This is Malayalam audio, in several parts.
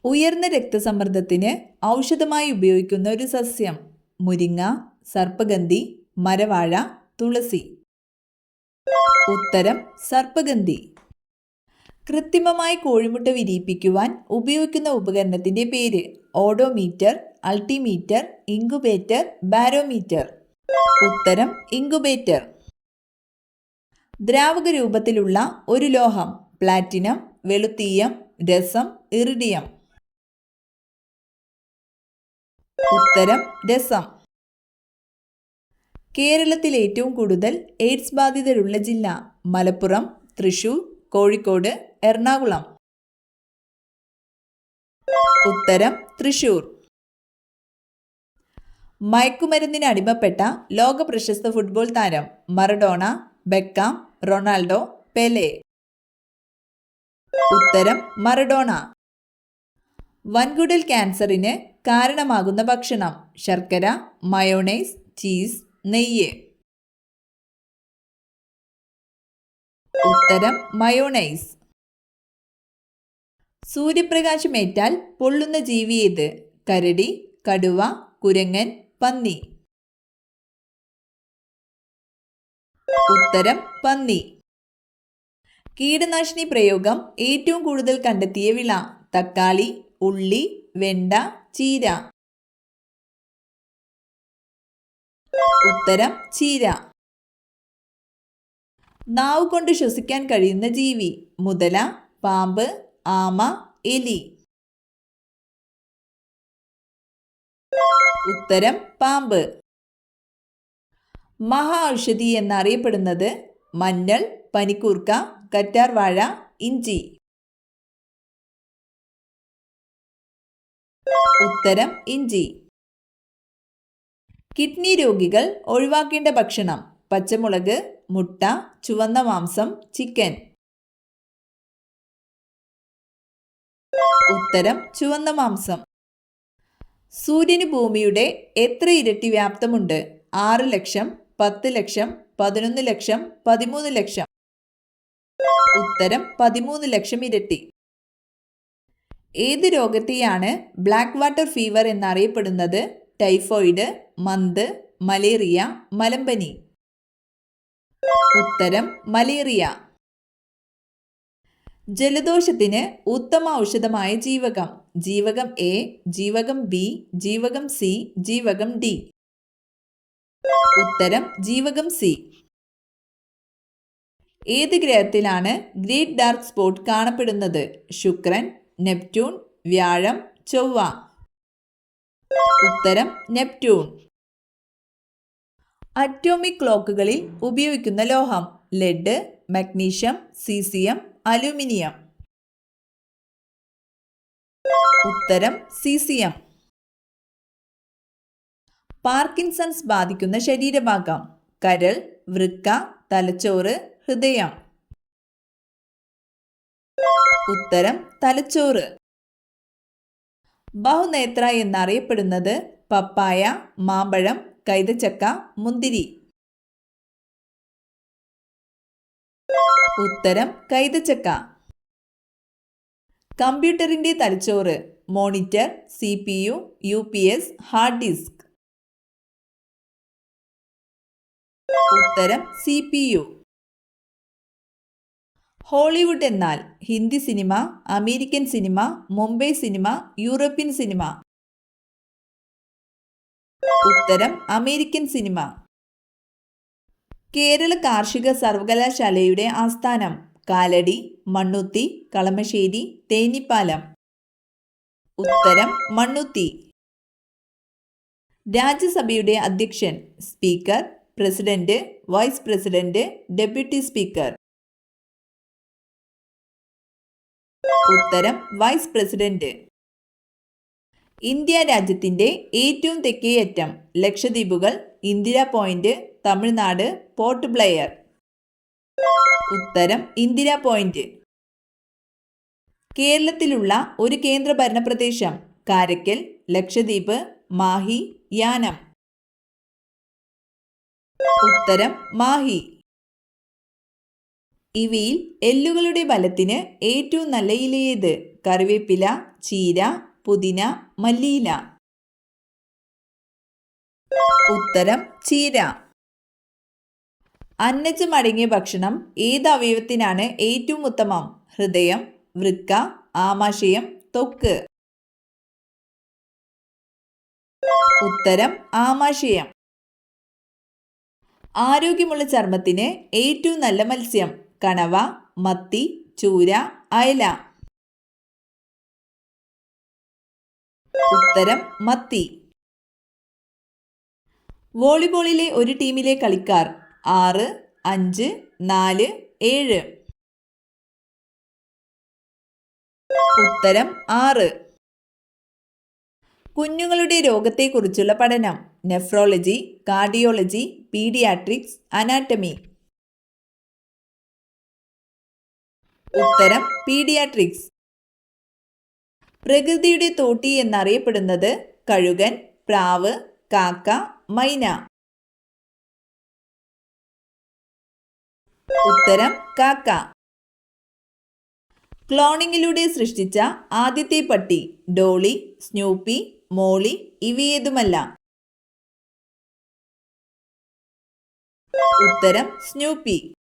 ഉയർന്ന രക്തസമ്മർദ്ദത്തിന് ഔഷധമായി ഉപയോഗിക്കുന്ന ഒരു സസ്യം. മുരിങ്ങ, സർപ്പഗന്ധി, മരവാഴ, തുളസി. ഉത്തരം സർപ്പഗന്ധി. കൃത്രിമമായി കോഴിമുട്ട വിരിയിപ്പിക്കുവാൻ ഉപയോഗിക്കുന്ന ഉപകരണത്തിന്റെ പേര്. Odometer, altimeter, incubator, barometer. ഉത്തരം ഇൻകുബേറ്റർ. ദ്രാവക രൂപത്തിലുള്ള ഒരു ലോഹം. പ്ലാറ്റിനം, വെളുത്തീയം, രസം, ഇറിഡിയം. ഉത്തരം രസം. കേരളത്തിൽ ഏറ്റവും കൂടുതൽ എയ്ഡ്സ് ബാധിതരുള്ള ജില്ല. മലപ്പുറം, തൃശൂർ, കോഴിക്കോട്, എറണാകുളം. ഉത്തരം തൃശൂർ. മയക്കുമരുന്നിന് അടിമപ്പെട്ട ലോക പ്രശസ്ത ഫുട്ബോൾ താരം. Maradona, Beckham, Ronaldo, Pele. ഉത്തരം മറഡോണ. വൻകുടൽ ക്യാൻസറിന് കാരണമാകുന്ന ഭക്ഷണം. ശർക്കര, മയോണൈസ്, ചീസ്, നെയ്യ്. ഉത്തരം മയോണൈസ്. സൂര്യപ്രകാശമേറ്റാൽ പൊള്ളുന്ന ജീവി ഏത്? കരടി, കടുവ, കുരങ്ങൻ, പന്നി. ഉത്തരം പന്നി. കീടനാശിനി പ്രയോഗം ഏറ്റവും കൂടുതൽ കണ്ടെത്തിയ വിള. തക്കാളി, ഉള്ളി, വെണ്ട, ചീര. ഉത്തരം ചീര. നാവ് കൊണ്ട് ശ്വസിക്കാൻ കഴിയുന്ന ജീവി. മുതല, പാമ്പ്, ആമ, എലി. ഉത്തരം പാമ്പ്. മഹാ ഔഷധി എന്നറിയപ്പെടുന്നത്. മഞ്ഞൾ, പനിക്കൂർക്ക, കറ്റാർവാഴ, ഇഞ്ചി. ഉത്തരം ഇഞ്ചി. കിഡ്നി രോഗികൾ ഒഴിവാക്കേണ്ട ഭക്ഷണം. പച്ചമുളക്, മുട്ട, ചുവന്ന മാംസം, ചിക്കൻ. ഉത്തരം ചുവന്ന മാംസം. സൂര്യന് ഭൂമിയുടെ എത്ര ഇരട്ടി വ്യാപ്തമുണ്ട്? 6 ലക്ഷം, 10 ലക്ഷം, 11 ലക്ഷം, 13 ലക്ഷം. ഉത്തരം 13 ലക്ഷം ഇരട്ടി. ഏത് രോഗത്തെയാണ് ബ്ലാക്ക് വാട്ടർ ഫീവർ എന്നറിയപ്പെടുന്നത്? ടൈഫോയിഡ്, മന്ത്, മലേറിയ, മലമ്പനി. ഉത്തരം മലേറിയ. ജലദോഷത്തിന് ഉത്തമ ഔഷധമായ ജീവകം. ജീവകം എ, ജീവകം ബി, ജീവകം സി, ജീവകം ഡി. ഉത്തരം ജീവകം സി. ഏത് ഗ്രഹത്തിലാണ് ഗ്രേറ്റ് ഡാർക്ക് സ്പോട്ട് കാണപ്പെടുന്നത്? ശുക്രൻ, നെപ്റ്റ്യൂൺ, വ്യാഴം, ചൊവ്വ. ഉത്തരം നെപ്റ്റ്യൂൺ. അറ്റോമിക് ക്ലോക്കുകളിൽ ഉപയോഗിക്കുന്ന ലോഹം. Lead, magnesium, caesium, aluminium. ഉത്തരം സീസിയം. പാർക്കിൻസൺസ് ബാധിക്കുന്ന ശരീരഭാഗം. കരൾ, വൃക്ക, തലച്ചോറ്, ഹൃദയം. ഉത്തരം തലച്ചോറ്. ബഹുനേത്ര എന്നറിയപ്പെടുന്നത്. പപ്പായ, മാമ്പഴം, കൈതച്ചക്ക, മുന്തിരി. ഉത്തരം കൈതച്ചക്ക. കമ്പ്യൂട്ടറിന്റെ തലച്ചോറ്. Monitor, CPU, UPS, hard disk. ഉത്തരം CPU. ഹോളിവുഡ് എന്നാൽ? Hindi cinema, American cinema, Mumbai cinema, European cinema. ഉത്തരം അമേരിക്കൻ സിനിമ. കേരള കാർഷിക സർവകലാശാലയുടെ ആസ്ഥാനം. കാലടി, മണ്ണുത്തി, കളമശ്ശേരി, തേഞ്ഞിപ്പാലം. ഉത്തരം മണ്ണുത്തി. രാജ്യസഭയുടെ അധ്യക്ഷൻ. Speaker, president, vice president, deputy speaker. ഉത്തരം വൈസ് പ്രസിഡന്റ്. ഇന്ത്യ രാജ്യത്തിന്റെ ഏറ്റവും തെക്കേ അറ്റം. ലക്ഷദ്വീപുകൾ, ഇന്ദിര പോയിന്റ്, തമിഴ്നാട്, പോർട്ട് ബ്ലെയർ. ഉത്തരം ഇന്ദിര പോയിന്റ്. കേരളത്തിലുള്ള ഒരു കേന്ദ്രഭരണ പ്രദേശം. കാരയ്ക്കൽ, ലക്ഷദ്വീപ്, മാഹി, യാനം. ഉത്തരം മാഹി. ഇവയിൽ എല്ലുകളുടെ ബലത്തിന് ഏറ്റവും നല്ല ഇലയേത്? കറിവേപ്പില, ചീര, പുതിന, മല്ലിയില. ഉത്തരം ചീര. അന്നജം അടങ്ങിയ ഭക്ഷണം ഏത് അവയവത്തിനാണ് ഏറ്റവും ഉത്തമം? ഹൃദയം, വൃക്ക, ആമാശയം, ത്വക്ക്. ഉത്തരം ആമാശയം. ആരോഗ്യമുള്ള ചർമ്മത്തിന് ഏറ്റവും നല്ല മത്സ്യം? കണവ, മത്തി, ചൂര, അയല. ഉത്തരം മത്തി. വോളിബോളിലെ ഒരു ടീമിലെ കളിക്കാർ 6, 5, 4, 7. ഉത്തരം 6. കുഞ്ഞുങ്ങളുടെ രോഗത്തെക്കുറിച്ചുള്ള പഠനം? Nephrology, cardiology, paediatrics, anatomy. ഉത്തരം പീഡിയാട്രിക്സ്. പ്രകൃതിയുടെ തോട്ടി എന്നറിയപ്പെടുന്നത്? കഴുകൻ, പ്രാവ്, കാക്ക, മൈന. ഉത്തരം കാക്ക. ക്ലോണിങ്ങിലൂടെ സൃഷ്ടിച്ച ആദ്യത്തെ പട്ടി? ഡോളി, സ്നൂപ്പി, മോളി, ഇവയേതുമല്ല. ഉത്തരം സ്നൂപ്പി.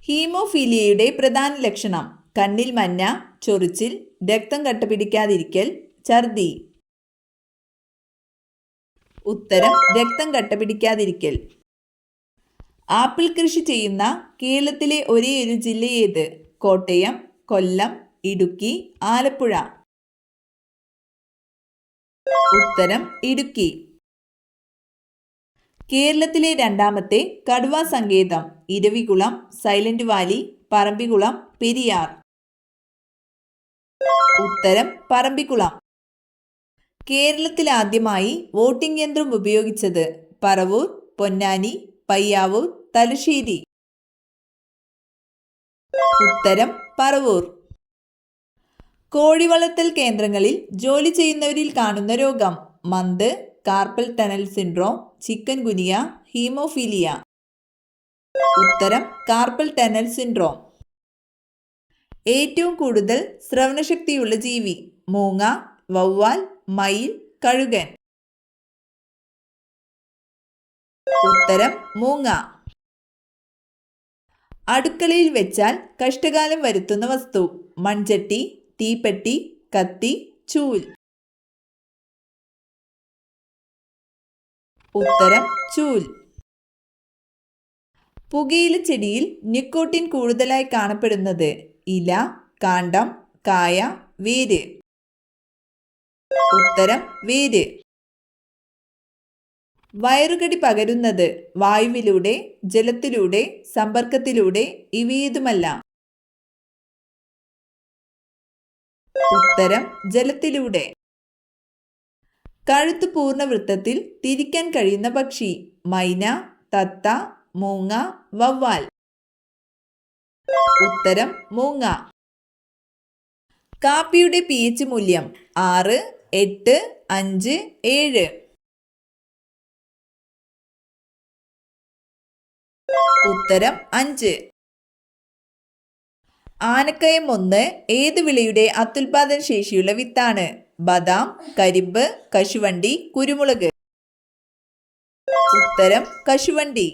ഹീമോഫീലിയയുടെ പ്രധാന ലക്ഷണം? കണ്ണിൽ മഞ്ഞ, ചൊറിച്ചിൽ, രക്തം കട്ടപിടിക്കാതിരിക്കൽ, ഛർദി. ഉത്തരം രക്തം കട്ടപിടിക്കാതിരിക്കൽ. ആപ്പിൾ കൃഷി ചെയ്യുന്ന കേരളത്തിലെ ഒരേയൊരു ജില്ല ഏത്? കോട്ടയം, കൊല്ലം, ഇടുക്കി, ആലപ്പുഴ. ഉത്തരം ഇടുക്കി. കേരളത്തിലെ രണ്ടാമത്തെ കടുവാ സങ്കേതം? Eravikulam, silent Valley, Parambikulam, Periyar. ഉത്തരം പറമ്പിക്കുളം. കേരളത്തിൽ ആദ്യമായി വോട്ടിംഗ് യന്ത്രം ഉപയോഗിച്ചത്? പറവൂർ, പൊന്നാനി, പയ്യാവൂർ, തലശ്ശേരി. ഉത്തരം പറവൂർ. കോഴി വളർത്തൽ കേന്ദ്രങ്ങളിൽ ജോലി ചെയ്യുന്നവരിൽ കാണുന്ന രോഗം? മന്ത്, carpal tunnel syndrome, chikungunya, hemophilia. ഉത്തരം കാർപ്പൽ ടണൽ സിൻഡ്രോം. ഏറ്റവും കൂടുതൽ ശ്രവണശക്തിയുള്ള ജീവി? മൂങ്ങ, വവ്വാൽ, മയിൽ, കഴുകൻ. ഉത്തരം മൂങ്ങ. അടുക്കളയിൽ വെച്ചാൽ കഷ്ടകാലം വരുത്തുന്ന വസ്തു? മൺചട്ടി, തീപ്പെട്ടി, കത്തി, ചൂൽ. ഉത്തരം ചൂൽ. പുകയില ചെടിയിൽ നിക്കോട്ടിൻ കൂടുതലായി കാണപ്പെടുന്നത്? ഇല, കാണ്ഡം, കായ, വേര്. ഉത്തരം വേര്. വയറുകടി പകരുന്നത്? വായുവിലൂടെ, ജലത്തിലൂടെ, സമ്പർക്കത്തിലൂടെ, ഇവയേതുമല്ല. ഉത്തരം ജലത്തിലൂടെ. കഴുത്ത് പൂർണ്ണവൃത്തത്തിൽ തിരിക്കാൻ കഴിയുന്ന പക്ഷി? മൈന, തത്ത, മൂങ്ങ, വവ്വാൽ. ഉത്തരം മൂങ്ങ. കാപ്പിയുടെ pH മൂല്യം? 6, 8, 5, 7. ഉത്തരം 5. ആനക്കയം 1 ഏത് വിളയുടെ അത്യുൽപാദന ശേഷിയുള്ള വിത്താണ്? ബദാം, കരിമ്പ്, കശുവണ്ടി, കുരുമുളക്. ഉത്തരം കശുവണ്ടി.